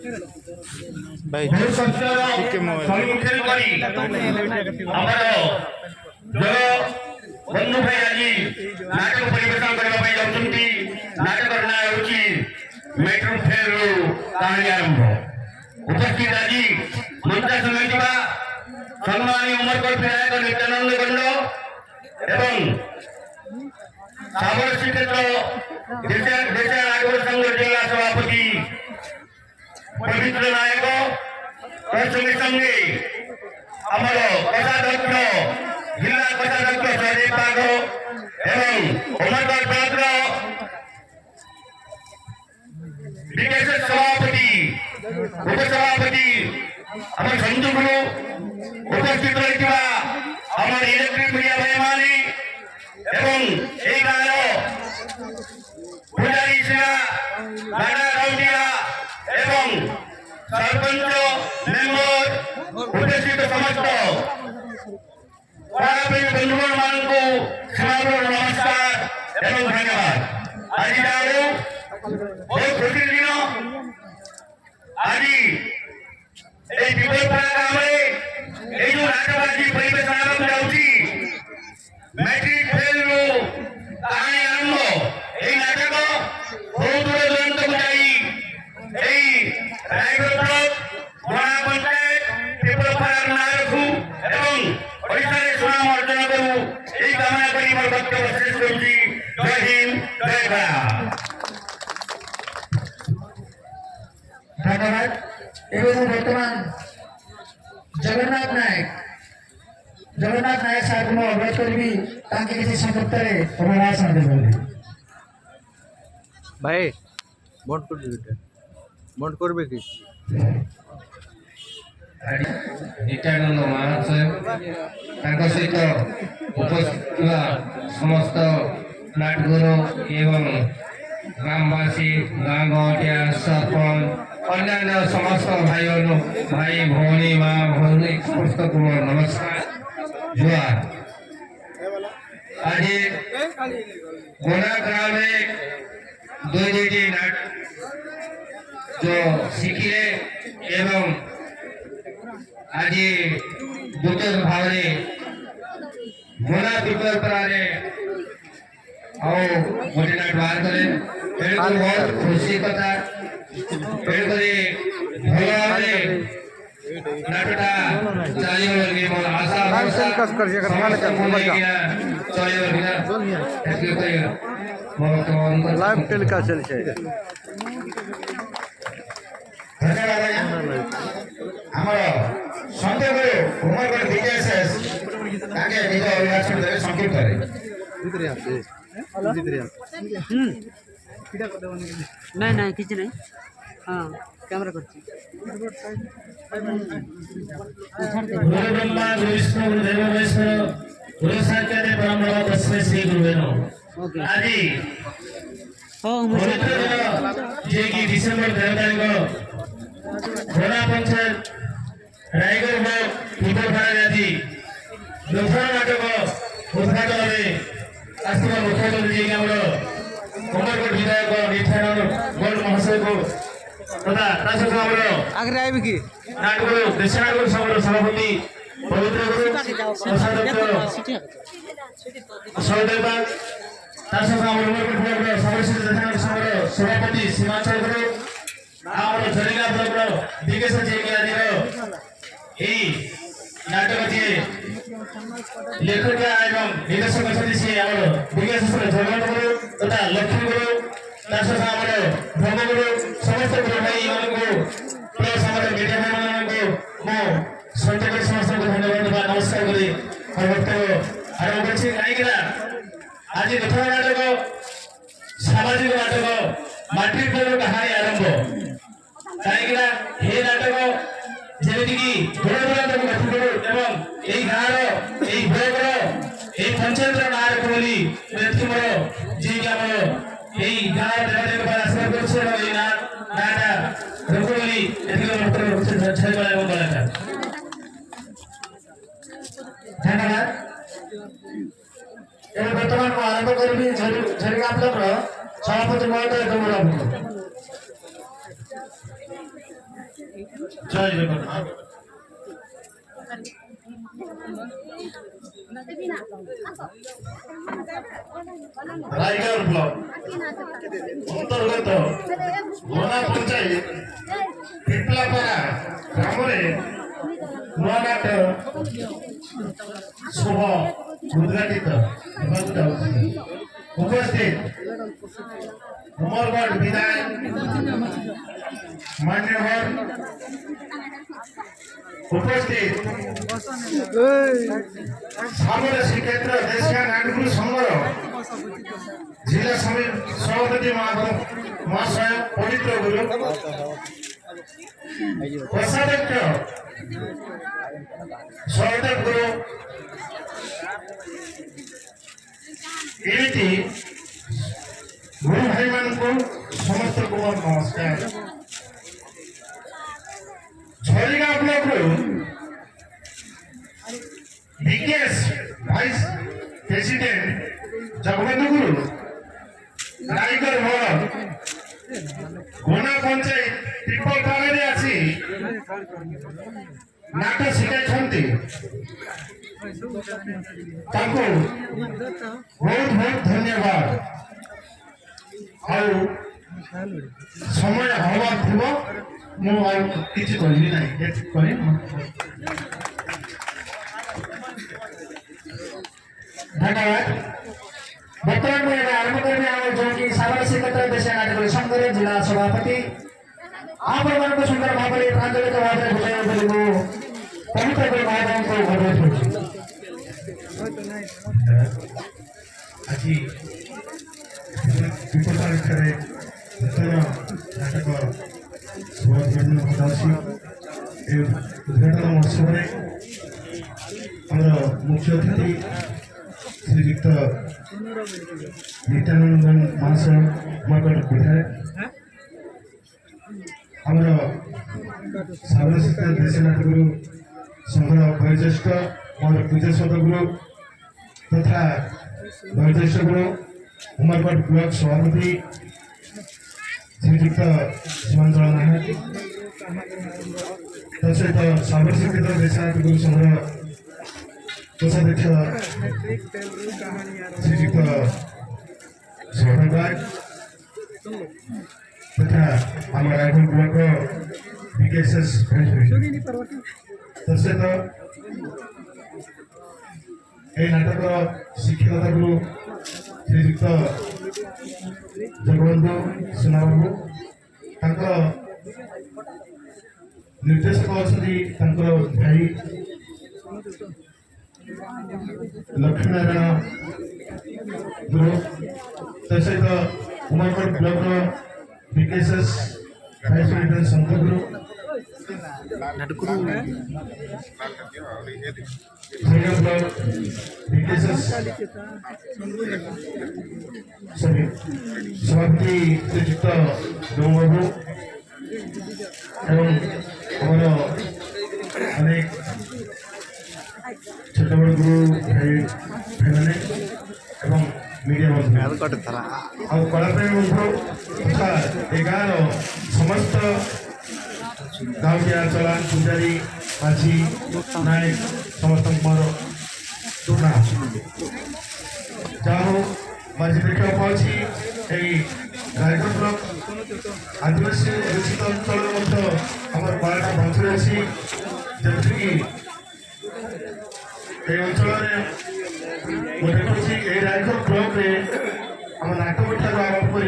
भाई ଟିକେ ସମ୍ମୁଖୀନ କରି ଆମର ବନ୍ଧୁ ଭାଇ ଆଜି ନାଟକ ପରିବେଷଣ କରିବା ପାଇଁ ଯାଉଛନ୍ତି। ନାଟକର ନାଁ ହେଉଛି ମେଟ୍ରୋ ଫେର୍ରୁ କାହାଣୀ ଆରମ୍ଭ। ଉପସ୍ଥିତ ଆଜି ମଞ୍ଚା ସମିଥିବା ସମ୍ମାନୀୟ ଅମରକୋଟ ବିଧାୟକ ନିତ୍ୟାନନ୍ଦ ଗଣ୍ଡ ଏବଂ ସାବର ଶ୍ରୀକ୍ଷେତ୍ର ଦେଶିଆ ନାଟକ ସଂଘ ଜିଲ୍ଲା ସଭାପତି ପବିତ୍ର ନାୟକ ସଙ୍ଗେ ସଙ୍ଗେ ଆମର କୋଷାଧ୍ୟକ୍ଷ जिला कोषाध्यक्ष जयदेव बाघ एवं अमरकोट ब्लॉक विकास सभापति उपसभापति आम सन्धु गुरु उपस्थित रही इलेक्ट्रिक मीडिया भाई मानी एवं गाँव पुजारी सिंह राणा राउटिया एवं सरपंच मेम्बर उपस्थित समस्त बंधुगण मान को नमस्कार एवं धन्यवाद। आज बहुत खुशी दिन आज विपद ग्राम जो नाटक आज परिवेश आरंभ जाऊँगी मैट्रिक फेल कहानी आरंभ यही नाटक बहुत दूर दूरांत को जाई रायगढ़ ब्लॉक गणा पंचायत पिपलपाड़ नाँ रखू एवं सुनाम अर्जन करू यही कामना करी मोर वक्तव्य शेष करुची। जय हिंद जय भारत। धन्यवाद। बर्तमान जगन्नाथ नायक साहब को अनुरोध करी किसी संपर्क अभिभाषण देवे भाई बंद कर नित्यानंद महाशय सहित उपस्थित समस्त नाटगुरु एवं ग्रामवासी गाँ गौटिया सरपंच अन्य समस्त भाई भौणी माँ भौणी समस्त को नमस्कार जुआर। आज गोना ग्राम में दुईटी नाट जो शिखिले एवं आज दूसरे भाव गोना पिपल गोटे नाट बाहर करे बहुत खुशी कथा भल भाव नाटटा चलो मोर आशा लाइव टेलीकास्ट ଆମର ସନ୍ଦେହ ଉମରଗଡ଼ ବିକାଶ ତାଙ୍କେ ନିଜ ଅଭିଭାଷଣ ଦେବେ ସଂକ୍ଷିପ୍ତରେ। नहीं नहीं किसी नहीं हाँ कैमरा करती गुरु ब्रह्मा गुरु विष्णु गुरु देव महेश्वर गुरु साक्षात् परम ब्रह्म तस्मै श्री गुरुवे नमः। आज पवित्र जे कि डिसेम्बर 13 तारिख घोड़ा पंचायत रायगढ़ पिपलपाड़ा जाति दोसर नाटक उद्घाटन आसवा मुख्य अतिथि अमरकोट विधायक नित्यानंद गौड़ महाशय को तथा आगे आए कि नाटक देश नाटक संघ सभापति पवित्र गुरु सहदेव सभापति सीमांचल गुरु झरिगा ब्लॉक विकास नाटक जी लेखक एवं निर्देशक अच्छे विकास झरगण गुरु तथा लक्ष्मी गुरु भोग गुरु समस्त गुरु भाई प्लस मीडिया भाई संजय समस्त धन्यवाद नमस्कार करी वक्तव्य आरंभ कर आज प्रथम नाटक सामाजिक नाटक मैट्रिक फेल कहानी आरंभ कहीं नाटक जमीक दूर दूरांत एवं यही गाँव ब्लॉक पंचायत ना रखो बोली मोर जी आम यही गाँव देवादेव आशीर्वाद करटा रखो बोली धन्यवाद। बर्तमान को आरंभ करी झरिगा ब्लॉक सभापति महोदय ଜୟ ଜଗନ୍ନାଥ। ରାୟଗଡ଼ ବ୍ଲକ ଅନ୍ତର୍ଗତ ଗୋନା ପଞ୍ଚାୟତ ପିପଲାପରା ଗ୍ରାମରେ ନୂଆ ନାଟ ଶୁଭ ଉଦ୍ଘାଟିତ ହେବାକୁ ଯାଉଛି। ଉପସ୍ଥିତ ଉମରଗଡ଼ ବିଧାୟକ ମାନ୍ୟବର উপস্থিত সামনে শ্রীক্ষেত্র দেশিয়া নাটগুরু সংঘর জেলা সভাপতি মহাশয় পবিত্র গুরু কোষাধ্যক্ষ সহদেব গুরু এমিতি গুরু ভাই মানকু সমস্ত কুমার নমস্কার। ঝরিগাঁও ব্লকରୁ ବିକେଏସ୍ ଭାଇସ୍ ପ୍ରେସିଡେଣ୍ଟ ଜଗବନ୍ଧୁ ଗୁରୁ ରାୟଗଡ଼ ବ୍ଲକ ଗୋନା ପଞ୍ଚାୟତ ପିପଲପାଳରେ ଆସି ନାଟ ଶିଖାଇଛନ୍ତି। ତାଙ୍କୁ ବହୁତ ବହୁତ ଧନ୍ୟବାଦ। ଆଉ ସମୟ ଅଭାବ ଥିବ, ମୁଁ ଆଉ କିଛି କହିବି ନାହିଁ। ଏତିକି କହି धन्यवाद। बर्तमान में आरंभ करने आए जो कि साबर श्रीक्षेत्र देशिया नाटक संघर जिला सभापति आप को सुंदर भाव में प्रांजलिक भाव में बुझाई बोली पवित्र गुरु महाराज को अनुरोध करुछु। आज पिपलपाड़े नूतन नाटक उद्घाटन महोत्सव में मुख्य अतिथि श्रीयुक्त नित्यानंदन महाशय उमरगढ़ विधायक आमर साबर श्रीक्षेत्र देशिया नाटक गुरु संघर वयोज्येष्ठ मोर पूज्यस्वत गुरु तथा वयोज्येष्ठ गुरु उमरगढ़ ब्लॉक सभापति श्रीयुक्त शिवांचल नायक तत्सहित साबर श्रीक्षेत्र देशिया नाटक गुरु संघर कोषाध्यक्ष श्रीयुक्त सौरभ राय तथा आम रायगढ़ ब्लॉक बीकेएस तत्सहित यह नाटक शिक्षकता गुरु श्रीयुक्त जगबंधु सुना बाबू निर्देशक अच्छा भाई लक्ष्मीनारायण गुरु तत्सहित Umargarh block BKS vice president Shankar Guru Raigarh block BKS सभापति श्रीयुक्त डोम बाबू एवं अनेक छोट बड़ गुरु भाई मैंने एवं मीडिया कलाप्रेमी बंधु तथा ए गाँव समस्त गाँविया चलान पूजारी माझी नायक समस्त मोर ना जहाँ माझी देखा पाँची रायगढ़ ब्लॉक आदिवासी दूषित अंचल आम कलाटा बंचुरी अच्छी जमीक अंचल देखुची रायगढ़ ब्लॉक रे आम नाटक ठार आरंभ कर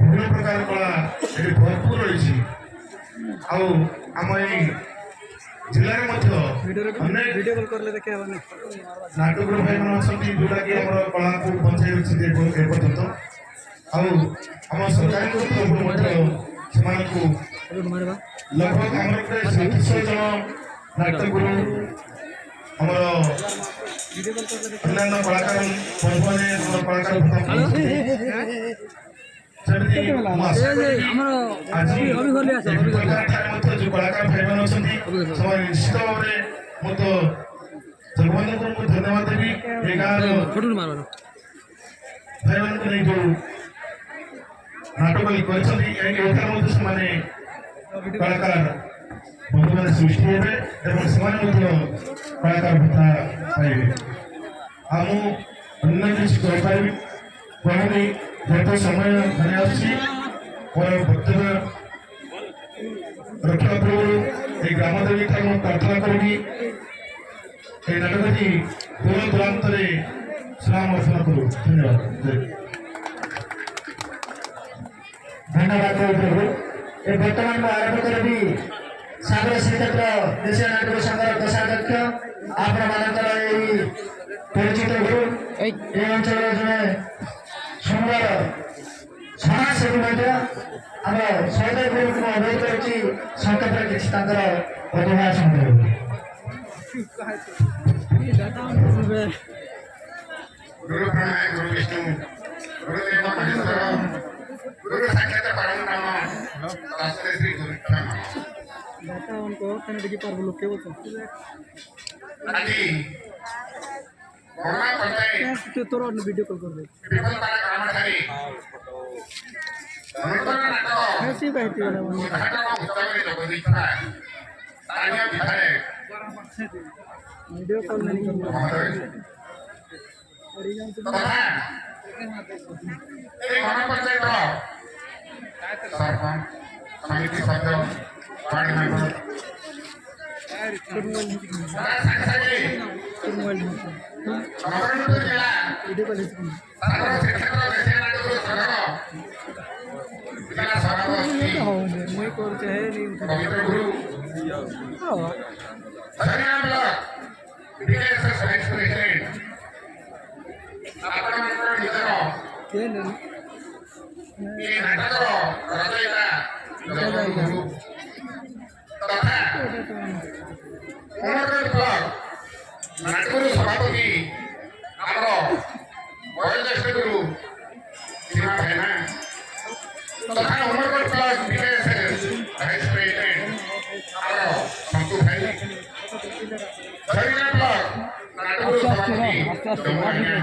विभिन्न प्रकार कला ये भरपूर रही आम जिले में नाटक भाई मैंने अच्छा जोटा कि कला को बचाई रखी एपर्यंत आम सरकार लगभग आम 700 जन नाटक गुरु आम अन्य कलाकार कलाकार आज जो कलाकार भाई मैंने अच्छा निश्चित भाव में मत जगबंधु को धन्यवाद देवी ए गाँव भाई मान जो नाटक କଳାକାର ବନ୍ଧୁମାନେ ସୃଷ୍ଟି ହେବେ ଏବଂ ସେମାନେ ମଧ୍ୟ କଳାକାର ଭତ୍ତା ପାଇବେ। ଆଉ ମୁଁ ଅନ୍ୟ କିଛି କହିପାରିବି କହୁନି, ଯେହେତୁ ସମୟ ଧରି ଆସୁଛି ମୋର ବକ୍ତବ୍ୟ ରଖିବା ପୂର୍ବରୁ এই ଗ୍ରାମ ଦେବୀ ଠାରୁ ମୁଁ ପ୍ରାର୍ଥନା କରିବି এই ନାଟକଟି ଦୂର ଦୂରାନ୍ତରେ ସୁନାମ ଅର୍ଜନ କରୁ। ଧନ୍ୟବାଦ। ଧନ୍ୟବାଦ ପ୍ରଭୁ। ଏ ବର୍ତ୍ତମାନ ମୁଁ ଆରମ୍ଭ କରିବି ସାଗର ଶ୍ରୀକ୍ଷେତ୍ର ଦେଶୀୟ ନାଟକ ସଂଘର କୋଷାଧ୍ୟକ୍ଷ ଆପଣମାନଙ୍କର ଏହି ପରିଚିତ ଗୁରୁ ଏ ଅଞ୍ଚଳର ଜଣେ ସୁନ୍ଦର ସମାଜସେବୀ ମଧ୍ୟ ଆମ ସହଦେବ ଗୁରୁଙ୍କୁ ମୁଁ ଅନୁରୋଧ କରୁଛି ସଂକ୍ଷେପରେ କିଛି ତାଙ୍କର ଅଭିନୟ ସଂଗ୍ରହ। गुरु प्रणय गुरु विष्णु गुरुदेव महेश्वर गुरु साक्षात परम ब्रह्म तस्मै श्री गुरु আজি করোনা পঞ্চায়েত ভিডিও কল করবে বিপলপাড়া গ্রামঠারে নূতন নাটক উদ্ঘাটন উৎসবে যোগ ଦେଇଥିବା ସ୍ଥାନୀୟ ବିଧାୟକ ভিডিও কল नहीं करना তথা এই গ্রাম পঞ্চায়েতর ସରପଞ୍ଚ ସମିତି ସଭ୍ୟ ୱାର୍ଡ ମେମ୍ବର ତାର ସାଙ୍ଗେ ସାଙ୍ଗେ ନବରଙ୍ଗପୁର ଜିଲ୍ଲା ସାଗର ଶ୍ରୀକ୍ଷେତ୍ର ଦେଶୀୟ ନାଟକ ସଂଘର ଜିଲ୍ଲା ସଭାପତି ପବିତ୍ର ଗୁରୁ ହରିରାମ ବ୍ଲକ ବିକେଏସ୍ଏସ୍ ଭାଇସ୍ ପ୍ରେସିଡେଣ୍ଟ ଆପଣଙ୍କର ନିଜର এই নাটকর রচয়িতা জগৎগুরু তথা উমরগড় ব্লক নাটকর সভাপতি আমার বয়োজ্যেষ্ঠ গুরু সীমা ভাইনা তথা উমরগড় ব্লক বিকেএসএস ভাইস প্রেসিডেন্ট আমার শঙ্কু ভাই হরিরাম ব্লক নাটকর সভাপতি জম্মু ভাইনা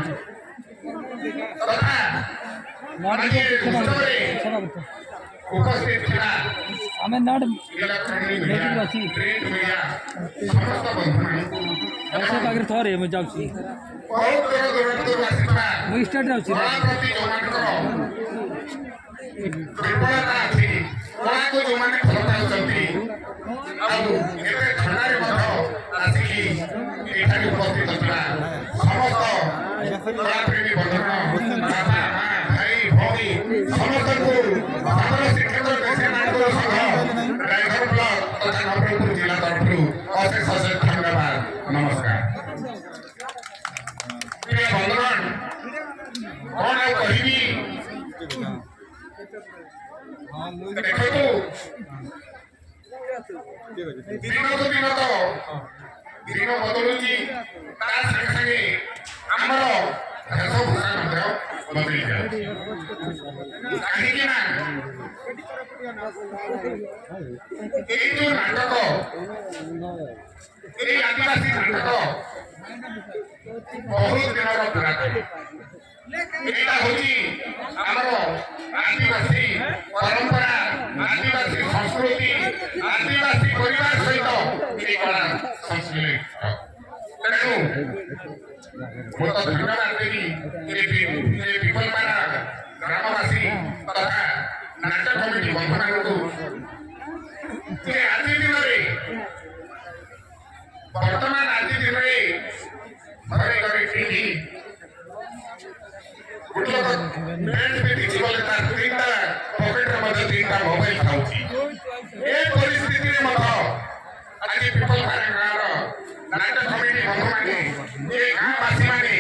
তথা উপস্থিত ଥିବା ଆମେ ନାଟ ଇଲେକ୍ଟ୍ରୋନିକ ମିଡିଆ ପ୍ରିଣ୍ଟ ମିଡିଆ ସମସ୍ତ ବନ୍ଧୁମାନଙ୍କୁ ପାଖରେ ଥରେ ମୁଁ ଯାଉଛି ବହୁତ ଦୂର ଦୂରାନ୍ତରୁ ଆସିଥିବା ମୁଁ ଷ୍ଟାର୍ଟ ଯାଉଛି କଳା ପ୍ରତି ଯୋଉମାନଙ୍କର ଦୁର୍ବଳତା ଅଛି, କଳାକୁ ଯୋଉମାନେ ଭଲ ପାଉଛନ୍ତି ଆଉ ଏତେ ଥଣ୍ଡାରେ ମଧ୍ୟ ଆସିକି ଏଠାରେ ଉପସ୍ଥିତ ଥିବା ସମସ୍ତ କଳାପ୍ରେମୀ ବନ୍ଧୁଗଣ ବାପା ମା ଭାଇ ଭଉଣୀ ସମସ୍ତଙ୍କୁ ସାଗର ଶ୍ରୀକ୍ଷେତ୍ର ଦେଶୀୟ ନାଟକ ସଂଘ ରାୟଗଡ଼ ବ୍ଲକ ତଥା ନବରଙ୍ଗପୁର ଜିଲ୍ଲା ତରଫରୁ ଅଶେଷ ଅଶେଷ ଧନ୍ୟବାଦ ନମସ୍କାର। ପ୍ରିୟ ବନ୍ଧୁଗଣ, କଣ ଆଉ କହିବି, ଦେଖନ୍ତୁ ଦିନକୁ ଦିନ ତ ଦିନ ବଦଳୁଛି, ତା ସାଙ୍ଗେ ସାଙ୍ଗେ ଆମର ବେଶଭୂଷା ମଧ୍ୟ ବଦଳି ଯାଉଛି। କାହିଁକି ନା ଏଇ ଯୋଉ ନାଟକ, ଏଇ ଆଦିବାସୀ ନାଟକ ବହୁତ ଦିନର ପୁରାତନ। ଏଇଟା ହଉଛି ଆମର ଆଦିବାସୀ ପରମ୍ପରା, ଆଦିବାସୀ ସଂସ୍କୃତି, ଆଦିବାସୀ ପରିବାର ସହିତ ଏଇ କଳା ସଂଶ୍ଳିଷ୍ଟ। ତେଣୁ ମୁଁ ତ ଧନ୍ୟବାଦ ଦେବି ବିପଲପାড়ା ଗ୍ରାମବାସୀ ତଥା ନାଟକ କମିଟି ବନ୍ଧୁମାନଙ୍କୁ ଯେ ଆଜି ଦିନରେ ବର୍ତ୍ତମାନ ଆଜି ଦିନରେ ଘରେ ଘରେ ଟିଭି, ଗୋଟେ ଲୋକ ବେଲ୍ଟ ପିନ୍ଧିଛି ବୋଲେ ତାର ତିନିଟା ପକେଟରେ ମଧ୍ୟ ତିନିଟା ମୋବାଇଲ ଥାଉଛି। ଏ ପରିସ୍ଥିତିରେ ମଧ୍ୟ ଆଜି ବିପଲପାড়ା ଗାଁର ନାଟକ କମିଟି ବନ୍ଧୁମାନେ, ଏ ଗାଁବାସୀମାନେ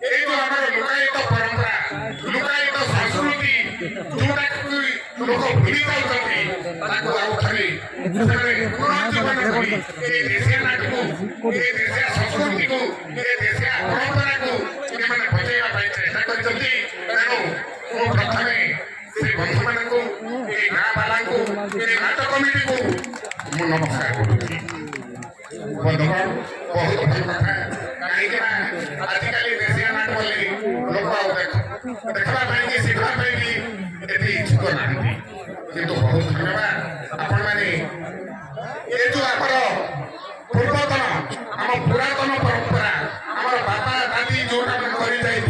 এই যে আমার লুকায়িত পরম্পরা, লুকায়িত সংস্কৃতি ଯୋଉଟାକୁ ଲୋକ ଭୁଲି ଯାଉଛନ୍ତି, ତାକୁ ଆଉ ଥରେ ପୁନର୍ଜୀବନ କରି ଏ ଦେଶୀୟ ନାଟକୁ, ଏ ଦେଶୀୟ ସଂସ୍କୃତିକୁ, ଏ ଦେଶୀୟ ପରମ୍ପରାକୁ ଏମାନେ ବଞ୍ଚେଇବା ପାଇଁ ଚେଷ୍ଟା କରିଛନ୍ତି। ତେଣୁ ମୁଁ ପ୍ରଥମେ ସେ ବନ୍ଧୁମାନଙ୍କୁ, ଏ ଗାଁ ବାଲାଙ୍କୁ, ଏ ନାଟକ କମିଟିକୁ ମୁଁ ନମସ୍କାର କରୁଛି। ବନ୍ଧୁଗଣ, ବହୁତ ଭଲ କଥା, କାହିଁକି ନା ଆଜିକାଲି ଦେଶୀୟ ନାଟ ବୋଲି ଲୋକ ଆଉ ଦେଖିବା ପାଇଁ କି ଶିଖିବା ପାଇଁ କି ଏତେ ଇଚ୍ଛୁକ ନାହାନ୍ତି। କିନ୍ତୁ ବହୁତ ଧନ୍ୟବାଦ आपण माने ये जो आमर पूर्वतन आम पुरातन परंपरा आमर बापा दादी जो कर जाइए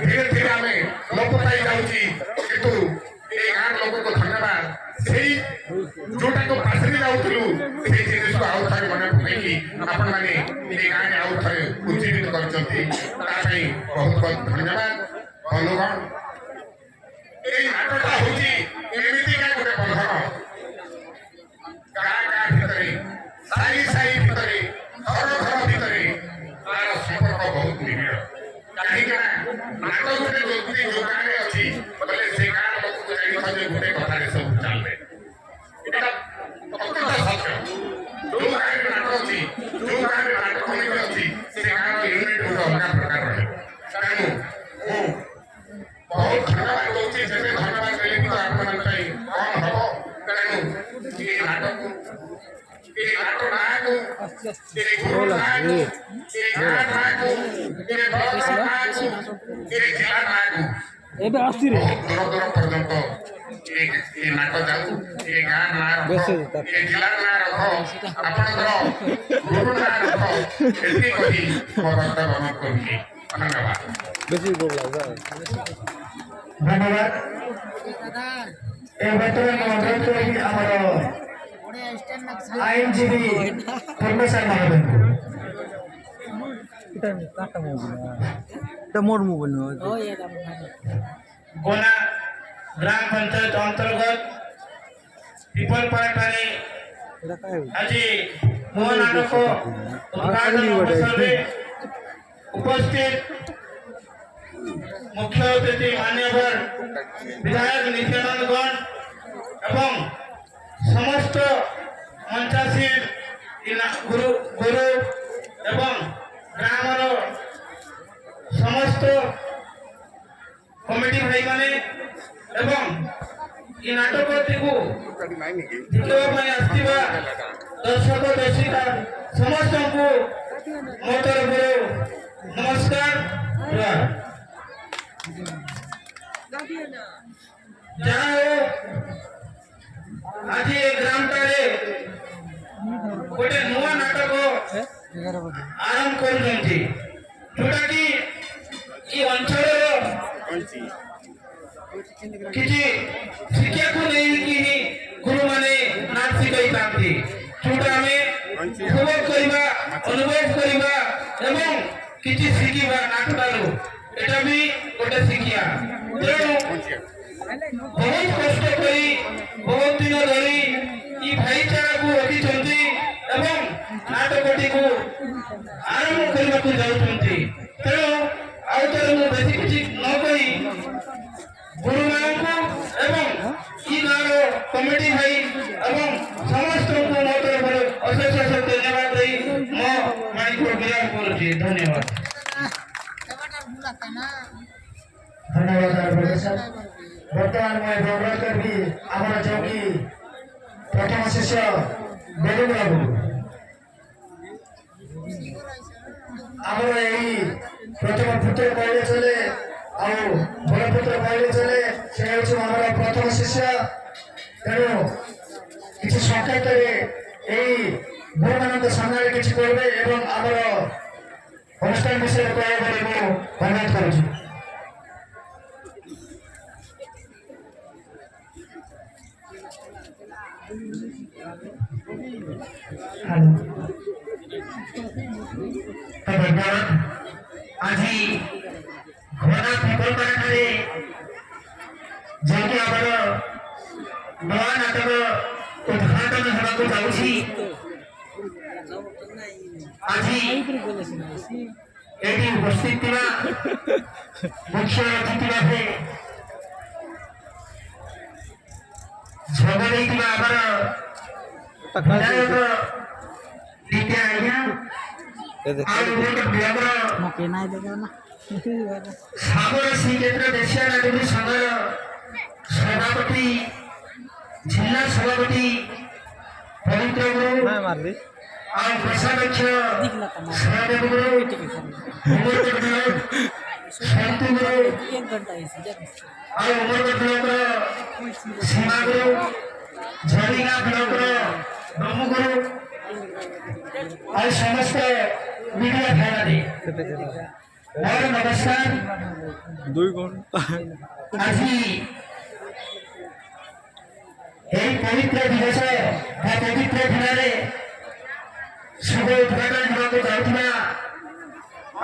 धीरे धीरे आम लोप पाई जाऊँगी किंतु ये गाँव लोक को धन्यवाद से जोटा को पासरी जाऊलु से जिनिस को आउ थे मन पकई आपण मैंने ये गाँव आउ थे उज्जीवित कर बहुत बहुत धन्यवाद बंधुगण ये नाटकटा हूँ एमतीका गोटे बंधन गाँ गाँ भितर साई साई भितर घर घर भितर तार संपर्क बहुत निबिड़ कहीं नाटक गोटे जो गाँव में अच्छी बोले से गाँव लोक को जानी गोटे कथा सब चलते अत्यंत सत्य जो गाँव में नाटक अच्छी जो गाँव में नाटक कमिटी अच्छी से गाँव यूनिट गोटे अलग प्रकार रहे तेणु बहुत धन्यवाद दूसरी जब धन्यवाद देने की तो आप कौन हम तेणु ये नाटक नाटक ये गुरु नाटक ये गाँव नाटक ये ब्लॉक नाटक ये जिला नाटक बहुत दूर दूर पर्यंत ये नाटक जाऊ ये गाँव ना रख ये जिला ना रख आपणकर गुरु ना रख एति कही मो वक्तव्य समाप्त करुछि धन्यवाद बेसी बोला धन्यवाद ए वर्तमान अनुरोध करी हमर आईनजीबी परमेश्वर महोदय এটা মোর মোবাইল নয় गोना ग्राम पंचायत अंतर्गत पिपलपाड़ा এটা काय आज मोह नाटक उद्घाटन अवसर में उपस्थित मुख्य अतिथि मान्यवर विधायक नित्यानंद गण एवं समस्त मंचासीन गुरु गुरु एवं ग्रामर समस्त कमिटी भाई माने एवं ये नाटक को देखा आसवा दर्शक दर्शिका समस्त को मो तरफ नमस्कार जहाँ हो आज ये ग्राम टारे गोटे नुआ नाटक आरंभ कर जोटा कि ये अंचल किसी शिक्षा को नहीं कि गुरु माने नाच शिखाई जोटा आम उपभोग करवा अनुभव करवा एवं किसी शिखा नाटकारू एटा भी गोटे शिक्षा तेणु बहुत कष्ट करी बहुत दिन धरी ये भाईचारा को रखी एवं नाटकटी को आरंभ करने को जाऊँगी तेणु आउ थे मुझे बेसी किसी न कही गुरु मान को एवं ई गाँव कमिटी भाई एवं समस्त को मो तरफ अशेष अशेष धन्यवाद दी मो माइक को विराम करुँच धन्यवाद धन्यवाद बर्तमान मैं अनुरोध करी आम जो कि प्रथम शिष्य बेलुन बाबू आमर यही प्रथम पुत्र कहले चले बड़ पुत्र कहले चले से हूँ प्रथम शिष्य तेणु किसी संकेत यही गुरु मान सामने किसी कहे एवं आमर अनुष्ठान विषय कह अनुरोध करुँच आज घोड़ा पिपलपाड़ा जो कि आम नवा नाटक उद्घाटन होगा जाऊँगी आज ये उपस्थित मुख्य अतिथि भावे झगड़ी आमर विधायक विद्या आज्ञा सागर श्रीक्षेत्र देशिया नाटक संघर सभापति जिला सभापति पवित्र गुरु और कोषाध्यक्ष सहदेव गुरु उमरकोट ब्लॉक शांति गुरु और उमरकोट ब्लॉक सीमा गुरु झरिगा ब्लॉकर ब्रह्मगुरु और समस्त मीडिया भाई और नमस्कार। 2 कोण आज এই পবিত্র দিবসে বা পবিত্র দিনে শুভ উদ্ঘাটন হওয়াকে যাওয়া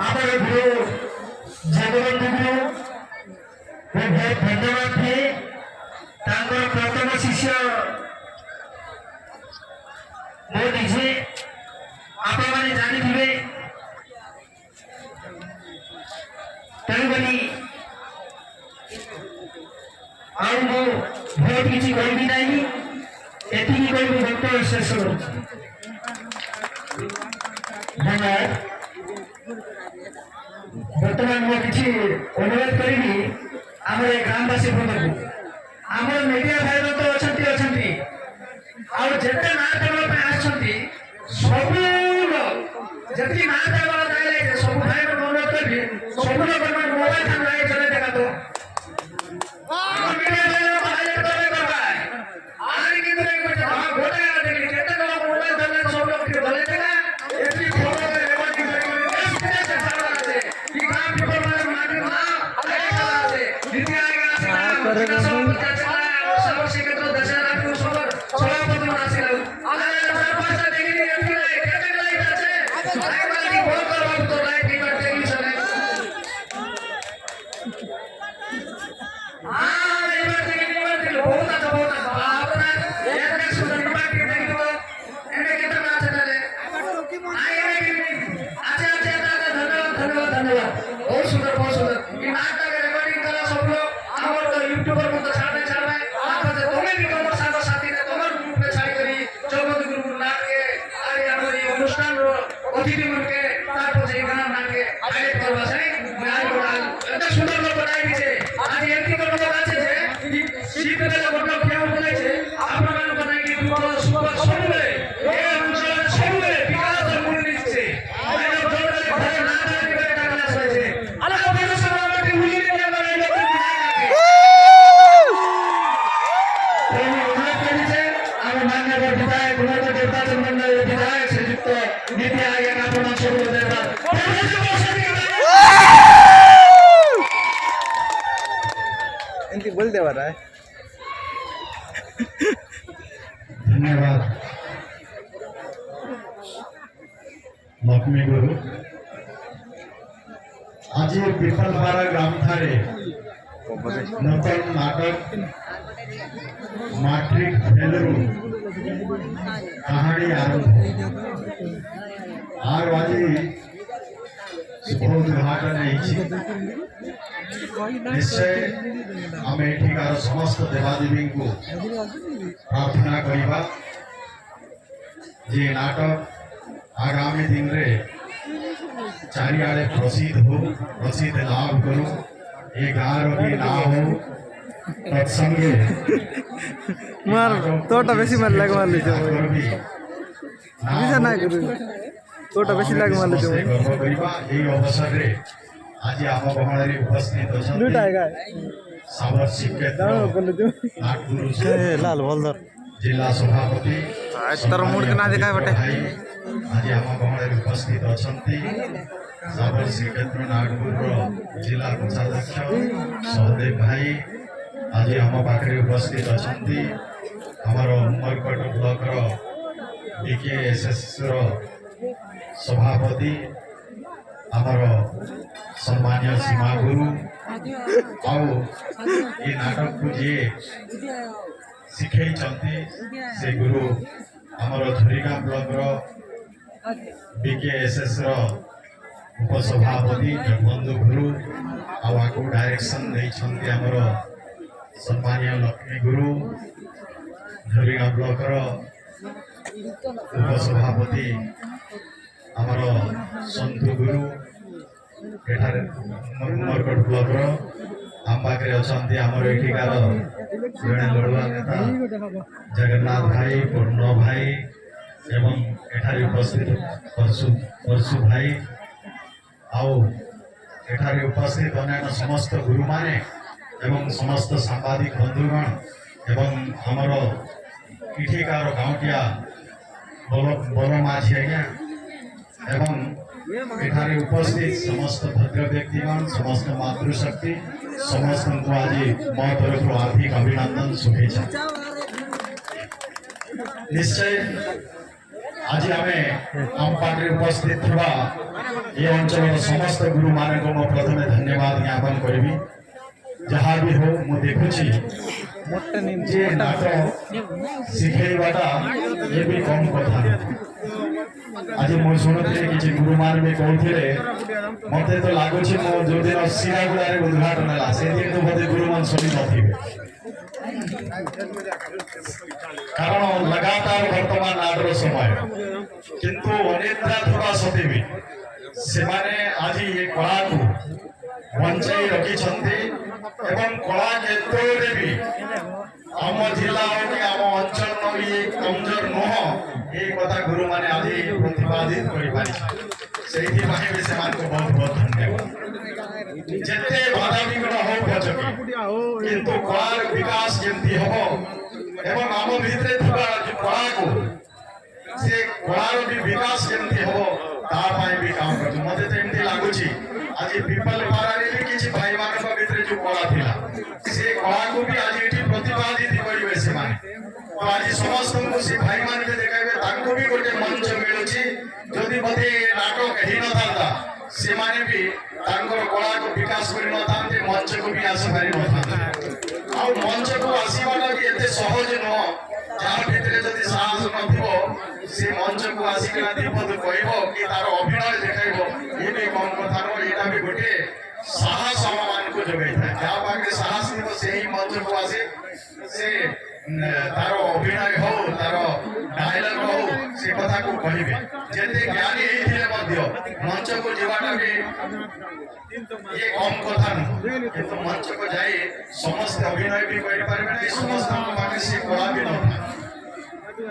আমার গুরু জগবন্ধু গুরু बहुत धन्यवाद थे प्रथम शिष्य मो निजे आप जानी थे तेणुकरी बहुत किसी कहबी ना एति कह वक्तव्य शेष धन्यवाद। बर्तमान मुझे अनुरोध करी आम ग्रामवासी बंधु आम मीडिया भाई तो अच्छा जिते ना देवाई आसती सब जी ना देवा सब भाई अनुरोध करी सब लोग मोबाइल थाना चले देखा तो मीडिया भाई इनकी बोल दे रहा है। धन्यवाद लक्ष्मी गुरु। आज पिपलपाड़ा ग्राम ठारे नूतन नाटक मैट्रिक फेलरू कहानी आरंभ आज शुभ उद्घाटन निश्चय आम एठिकार समस्त देवादेवी को प्रार्थना करिबा जे नाटक आगामी दिन रे चारिआडे प्रसिद्ध लाभ करू ये गाँव भी ना हो तत्संगे मार तोटा बेसी मार लाग मार लीजिए ना करू तोटा बेसी लाग मार लीजिए गर्व करिबा एई अवसर रे आज आम गहणारे उपस्थित अछंती लूट आएगा साबर शिक्षेत्र नाटगुरु लाल बोलदर जिला सभापति तर मूड के ना देखा बटे आज आम गहणारे उपस्थित अछंती साबर श्रीक्षेत्र नागपुर जिला कोषाध्यक्ष सहदेव भाई आज आम पाखे उपस्थित अछंती आमर उमरकोट ब्लॉक डीकेएसएस सभापति आमर सम्मान्य सीमा गुरु आउ ये नाटक को जी शिखई से गुरु आमर झुरिगा ब्लॉक डीकेएसएस उपसभापति जगबंधु गुरु आपको डायरेक्शन देइछन्ति आमर सम्मानीय लक्ष्मी गुरु झुरिगा ब्लॉक उपसभापति आमर सन्तु गुरु एठारे उमरकोट ब्लॉक आम पाखे अच्छा आमर एठिकार जड़े लड़ुआ नेता जगन्नाथ भाई पूर्ण भाई एवं एठारे उपस्थित परशु भाई आउ एठारे उपस्थित अन्य समस्त गुरु माने एवं समस्त सांबादिक बंधुगण एवं आमर इठिकार गाँवटिया बल माझी आज्ञा एवं एठारे उपस्थित समस्त भद्र व्यक्तिगण समस्त मातृशक्ति समस्त को आज मो तरफ हार्दिक अभिनंदन शुभेच्छा। निश्चय आज आम आम पार्टी उपस्थित थवा ये अंचल समस्त गुरु मान को मो प्रथमे धन्यवाद ज्ञापन करी। जहाँ भी हो मु देखुची जे नाट शिखेबाटा ये भी कम कथा। आज मु शुणुली कि गुरु मान भी कहते मत तो लगुच मो जो दिन सिरागुड़ा उद्घाटन है से दिन तो बोधे गुरु मान शुणी नी कारण लगातार वर्तमान नाटर समय किंतु अनिद्रा थोड़ा सती भी से आज ये कला को बंचाई रखी एवं कला क्षेत्र भी आम जिला आम अंचल ये कमजोर नुह ये कथा गुरु मैंने आज प्रतिपादित कर बहुत बहुत धन्यवाद। जिते बाधा विघ्न हो पचके किंतु कलार विकास जमी हम एवं आम भितर कला को से कलार भी विकास जमी हम तापाई भी काम कर मत तो एमती लगुच आज पिपल पारारे भी किसी भाई मान भीतर जो कला थिला से कला को भी आज ये प्रतिपादित करेंगे से तो आज समस्त को से भाई मान भी देखाइबे ताको भी गोटे मंच मिलुची जदि बोधे नाटक ही न था से माने भी तांकर कला को विकास करि न थांते मंच को भी आसी पारि न थांते आ मंच को आसीबाटा भी एते सहज न जहाँ भीतर जदि साहस नथिबो से मंच को आसिकना दीपद कहबो कि तार अभिनय देखाइबो ये भी कम कथा न एटा भी गोटे साहस हम मान को जगै था जहाँ पाखे साहस निबो से ही मंच को आसी से तार अभिनय हो तार डायलॉग हो से कथा को कहबे जेते ज्ञानी हेथिले मध्य मंच को जीवाटा भी ये कम कथा न किंतु मंच को जाई समस्त अभिनय भी करि पारबे नै समस्त हम पाखे से कला भी न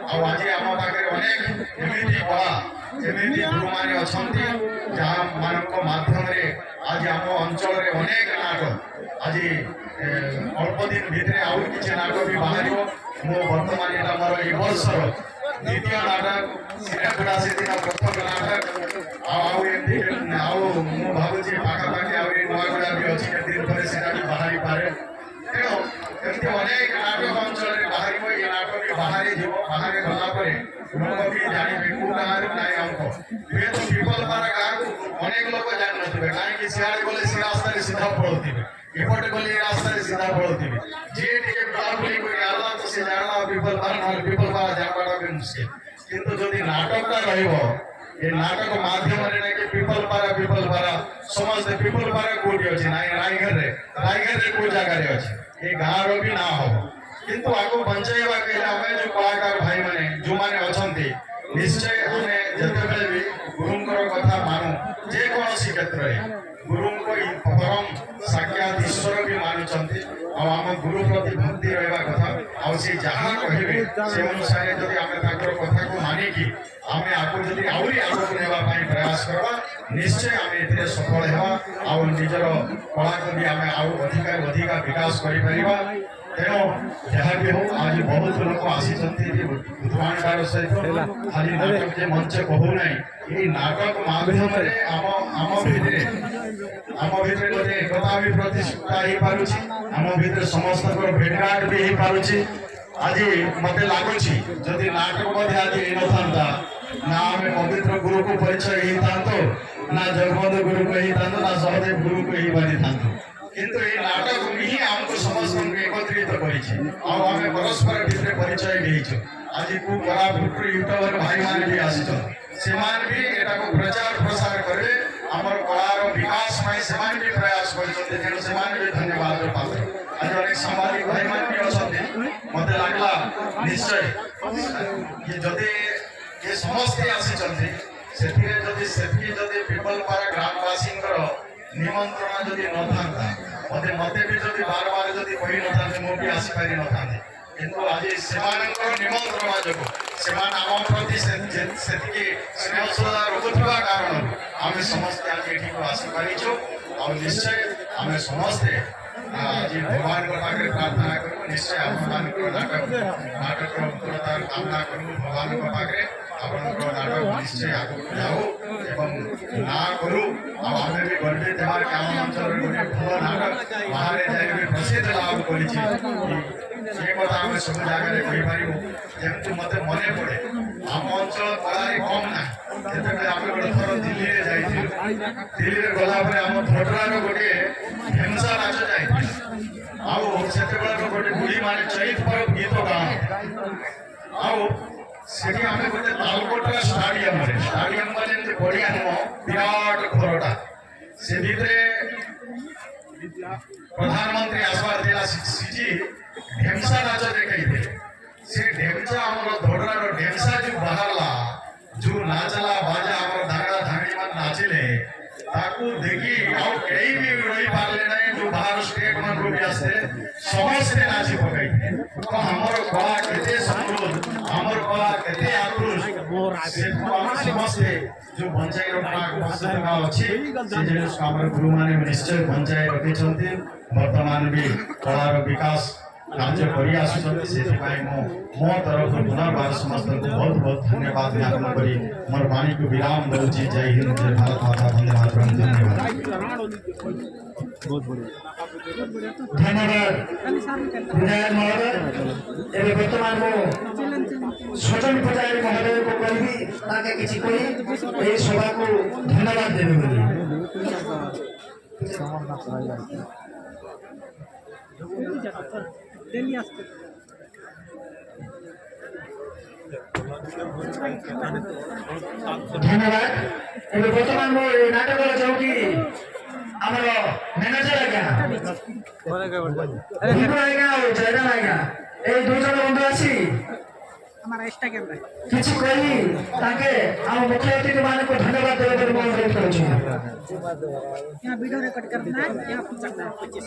आज आम पाखे अनेक एमती कला एमती गुरु माने अछंती जहाँ मानक माध्यम रे आज आम अंचल रे अनेक नाटक आज अल्प दिन भितर आउ किसी नाटक भी बाहर मो बर्तमान ये मोर ए वर्षर द्वितीय नाटक सिरागुड़ा से दिन प्रथम नाटक भावुची पाखापाखि नुआगुड़ा भी अच्छी दिन पर भी बाहरी पारे तेणु एमती अनेक नाटक अंचल बाहर ये नाटक भी बाहर बाहर गलापर लोक भी जानवे कौ गाँव ना अंक हुए तो पिपल पारा गाँव को अनेक लोग जान थे कहीं सियाड़े गले से रास्ता सीधा पड़ोथे एपटे गले रास्ता सीधा पड़ोथे जी टे बुलाबुली कर आला तो से जानला पिपल पारा जानवाटा भी मुश्किल किंतु जदि नाटकटा ये नाटक माध्यम पिपल पारा समस्त पिपल पारा कोटी अच्छे ना रायगढ़ को जगह अच्छे ये गाँव भी ना हम किंतु आगे बंचाइबा आम जो कलाकार भाई मैंने जो मैंने अच्छा निश्चय आम जिते भी गुरुंर कथा मानु जेकोसी क्षेत्र में गुरु को परम साक्षात ईश्वर भी मानुंट आम गुरु प्रति भक्ति रहा कथा आसी जहाँ कहे से अनुसार जब आम कथा को मानिकी आम आपको जब आहरी आगे नापी प्रयास करवा निश्चय आम ए सफल होगा निजर कला को भी आम अधिका विकास कर तेणु जहाँ भी हो आज बहुत लोग आसी बुधवार सहित खाली नाटक जे मंच कहू ना ये नाटक माध्यम आम भितर गोटे एकता भी प्रतिष्ठा हो पारुछि आम भितर समस्त भेटघाट भी हो पारुछि आज मत लगुच जदि नाटक आज ना आम पवित्र गुरु को परिचय हो ना जगबंधु गुरु को ना सहदेव गुरु को ही पारि था किंतु ये नाटक ही आमको समस्त एकत्रित करें परस्पर भितर परिचय भी आज को कोरापुट यूट्यूबर भाई मान भी आसी भी एटा को प्रचार प्रसार करे आमर कलार विकास से भी प्रयास कर भी धन्यवाद पात्र आज अनेक सामाजिक भाई मान भी अच्छा मत लगला निश्चय ये जदि ये समस्ते आसी पिपल पारा ग्रामवासी निमंत्रण जदि न था मत भी जब बार बार जब कही न था मुझे आसीपारि न था किंतु आज से निमंत्रण जो आम प्रति स्नेह श्रद्धा रखुवा कारण आम समस्ते आज ये आसीपारिचु आ निश्चय आम समस्ते आज भगवान पाखे प्रार्थना करूँ निश्चय आम नाटक कामना करूँ भगवान पाखे आपणकर नाटक निश्चय आगू जाऊ एवं ना करूँ आमे भी गर्वित हमारे काम अंचल गोटे भल नाटक बाहर जाए प्रसिद्ध लाभ कर कथा आम सब जगह कहीपर जमी मत मन पड़े आम अंचल कलारी कम ना जिते आम गोटे थर दिल्ली में जाइलु दिल्ली में गलापर आम भद्रार गोटे ढेमसा नाच जाइल गोटे बुढ़ी माने चैत पर्व गीत गाँ सेठी आम गोटे तालकोटरा स्टाडियम जमी बढ़िया नुह विराट घरटा से भितर प्रधानमंत्री आसबार दिला सीजी ढेमसा नाच देखा से ढेमसा आम धोडरार ढेमसा जो बाहरला जो नाचला बाजा आम धांगड़ा धांगड़ी मान नाचिले ताकू देखी आउ कहीं भी रही पारले नहीं जो बाहर स्टेट मन रो भी आस्ते समस्ते नाची पकाई तो हमर कला केते समृद्ध हमर कला केते आक्रोश से हम समस्ते जो बंचाई रखना आवश्यकता अछि से जिनिस हमर गुरु माने निश्चय बंचाई रखि छथि वर्तमान भी कलार विकास कार्य करि आसुछथि से मो तरफ पुनर्बार समस्त बहुत बहुत धन्यवाद ज्ञापन करी मोर वाणी को विराम दउछि। जय हिंद जय भारत माता वंदे मातरम। धन्यवाद धन्यवाद विधायक महोदय। एवं वर्तमान मो स्वजन पुजारी महोदय को कहबी ताके किछि कहि ए सभा को धन्यवाद देबे बोली। धन्यवाद। एवं वर्तमान मो नाटक जोकि आमर मैनेजर आज्ञा आज्ञा और जयराम आज्ञा ए दुई जन बंधु आसी किछि कहि ताके हम मुख्य अतिथि मान को धन्यवाद देबे बोली मैं अनुरोध करै छी। यहाँ वीडियो रिकॉर्ड करना है, यहाँ पूछ सकना है 25।